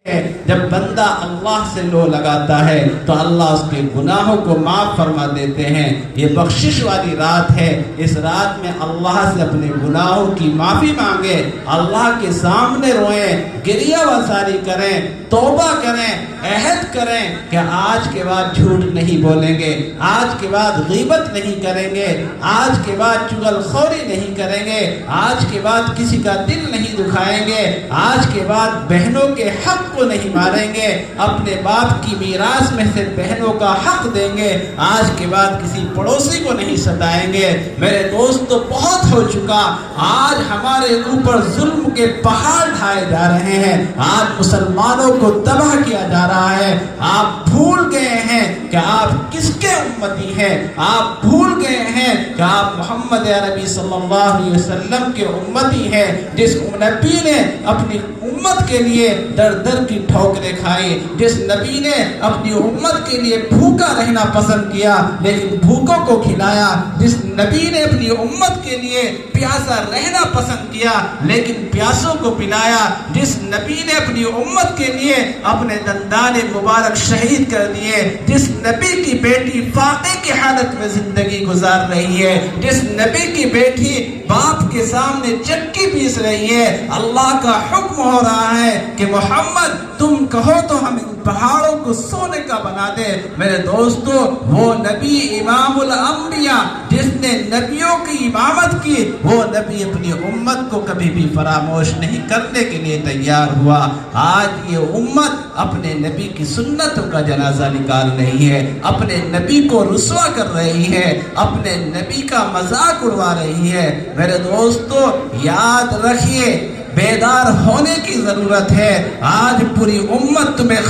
جب بندہ اللہ سے لو لگاتا ہے تو اللہ اس کے گناہوں کو معاف فرما دیتے ہیں۔ یہ بخشش والی رات ہے، اس رات میں اللہ سے اپنے گناہوں کی معافی مانگے، اللہ کے سامنے روئیں، گریہ وزاری کریں، توبہ کریں، عہد کریں کہ آج کے بعد جھوٹ نہیں بولیں گے، آج کے بعد غیبت نہیں کریں گے، آج کے بعد چغل خوری نہیں کریں گے، آج کے بعد کسی کا دل نہیں دکھائیں گے، آج کے بعد بہنوں کے حق کو نہیں ماریں گے، اپنے باپ کی میراث میں سے بہنوں کا حق دیں گے، آج کے بعد کسی پڑوسی کو نہیں ستائیں گے۔ میرے دوستو، بہت ہو چکا، آج ہمارے اوپر ظلم کے پہاڑ ڈھائے جا رہے ہیں، آج مسلمانوں کو تباہ کیا جا رہا ہے۔ آپ بھول گئے ہیں کہ آپ کس کے امتی ہیں، آپ بھول گئے ہیں کہ آپ محمد عربی صلی اللہ علیہ وسلم کے امتی ہیں، جس نبی نے اپنی امت کے لیے در در کی ٹھوکریں کھائی، جس نبی نے اپنی امت کے لیے بھوکا رہنا پسند کیا لیکن بھوکوں کو کھلایا، جس نبی نے اپنی امت کے لیے پیاسا رہنا پسند کیا لیکن پیاسوں کو پلایا، جس نبی نے اپنی امت کے لیے اپنے دندان مبارک شہید کر دیے، جس نبی کی بیٹی فاقے کی حالت میں زندگی گزار رہی ہے، جس نبی کی بیٹی باپ کے سامنے چکی پیس رہی ہے، اللہ کا حکم ہو رہا ہے کہ محمد تم کہو تو ہم ان پہاڑوں کو سونے کا بنا دے۔ میرے دوستو، وہ نبی امام الانبیاء جس نے نبیوں کی امامت کی، وہ نبی اپنی امت کو کبھی بھی فراموش نہیں کرنے کے لیے تیار ہوا۔ آج یہ امت اپنے نبی کی سنتوں کا جنازہ نکال رہی ہے، اپنے نبی کو رسوا کر رہی ہے، اپنے نبی کا مذاق اڑوا رہی ہے۔ میرے دوستو، یاد رکھیے، بیدار ہونے کی ضرورت ہے۔ آج پوری امت تمہیں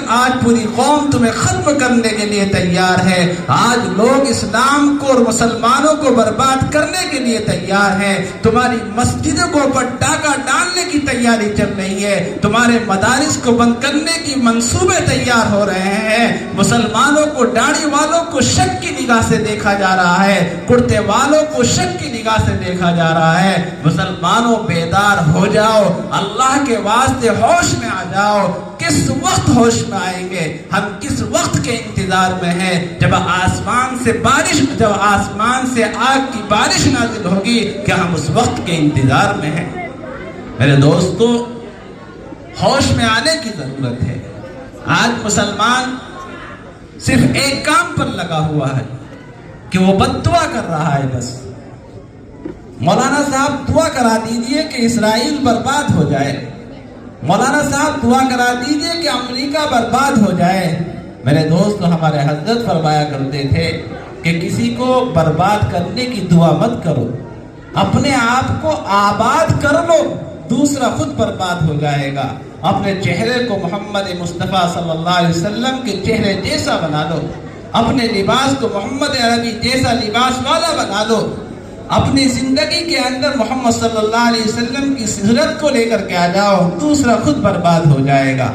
آج پوری قوم تمہیں ختم کرنے کے لیے تیار ہے۔ آج لوگ اسلام کو اور مسلمانوں کو برباد کرنے کے لیے تیار ہیں۔ تمہاری مسجدوں کو پر ڈاکہ ڈالنے کی تیاری چل رہی ہے، تمہارے مدارس کو بند کرنے کی منصوبے تیار ہو رہے ہیں۔ مسلمانوں کو، داڑھی والوں کو شک کی نگاہ سے دیکھا جا رہا ہے، کرتے والوں کو شک کی نگاہ سے دیکھا جا رہا ہے۔ مسلمانوں، بیدار ہو جاؤ، اللہ کے واسطے ہوش میں آ جاؤ۔ کس وقت ہوش میں آئیں گے؟ ہم کس وقت کے انتظار میں ہیں؟ جب آسمان سے آگ کی بارش نازل ہوگی کہ ہم اس وقت کے انتظار میں ہیں۔ میرے دوستو، ہوش میں آنے کی ضرورت ہے۔ آج مسلمان صرف ایک کام پر لگا ہوا ہے کہ وہ بد دعا کر رہا ہے۔ بس مولانا صاحب دعا کرا دیجئے کہ اسرائیل برباد ہو جائے، مولانا صاحب دعا کرا دیجئے کہ امریکہ برباد ہو جائے۔ میرے دوست، ہمارے حضرت فرمایا کرتے تھے کہ کسی کو برباد کرنے کی دعا مت کرو، اپنے آپ کو آباد کر لو، دوسرا خود برباد ہو جائے گا۔ اپنے چہرے کو محمد مصطفیٰ صلی اللہ علیہ وسلم کے چہرے جیسا بنا لو، اپنے لباس کو محمد عربی جیسا لباس والا بنا لو، اپنی زندگی کے اندر محمد صلی اللہ علیہ وسلم کی سیرت کو لے کر کے آ جاؤ، دوسرا خود برباد ہو جائے گا۔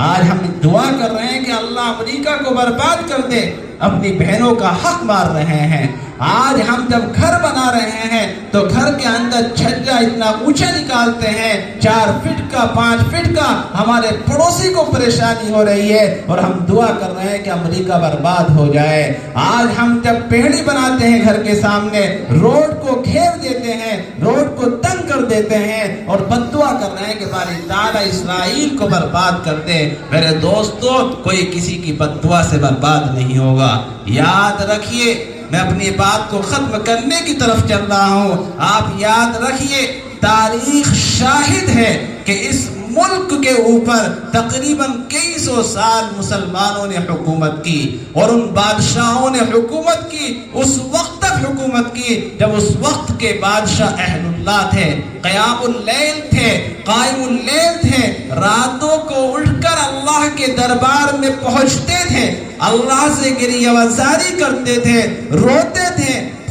آج ہم دعا کر رہے ہیں کہ اللہ امریکہ کو برباد کر دے، اپنی بہنوں کا حق مار رہے ہیں۔ آج ہم جب گھر بنا رہے ہیں تو گھر کے اندر چھجا اتنا اونچا نکالتے ہیں، 4 فٹ کا، 5 فٹ کا، ہمارے پڑوسی کو پریشانی ہو رہی ہے اور ہم دعا کر رہے ہیں کہ امریکہ برباد ہو جائے۔ آج ہم جب پیڑی بناتے ہیں گھر کے سامنے، روڈ کو گھیر دیتے ہیں، روڈ کو تنگ کر دیتے ہیں اور بد دعا کر رہے ہیں کہ باری تعالیٰ اسرائیل کو برباد کر دے۔ میرے دوستو، کوئی کسی کی بد دعا سے برباد نہیں ہوگا۔ یاد رکھیے، میں اپنی بات کو ختم کرنے کی طرف چل رہا ہوں۔ آپ یاد رکھیے، تاریخ شاہد ہے کہ اس ملک کے اوپر تقریباً کئی سو سال مسلمانوں نے حکومت کی اور ان بادشاہوں نے حکومت کی، اس وقت تک حکومت کی جب اس وقت کے بادشاہ اہل اللہ تھے، قیام اللیل تھے، قائم اللیل تھے، راتوں کو اٹھ کر اللہ کے دربار میں پہنچتے تھے، اللہ سے گریہ وزاری کرتے تھے، روتے تھے،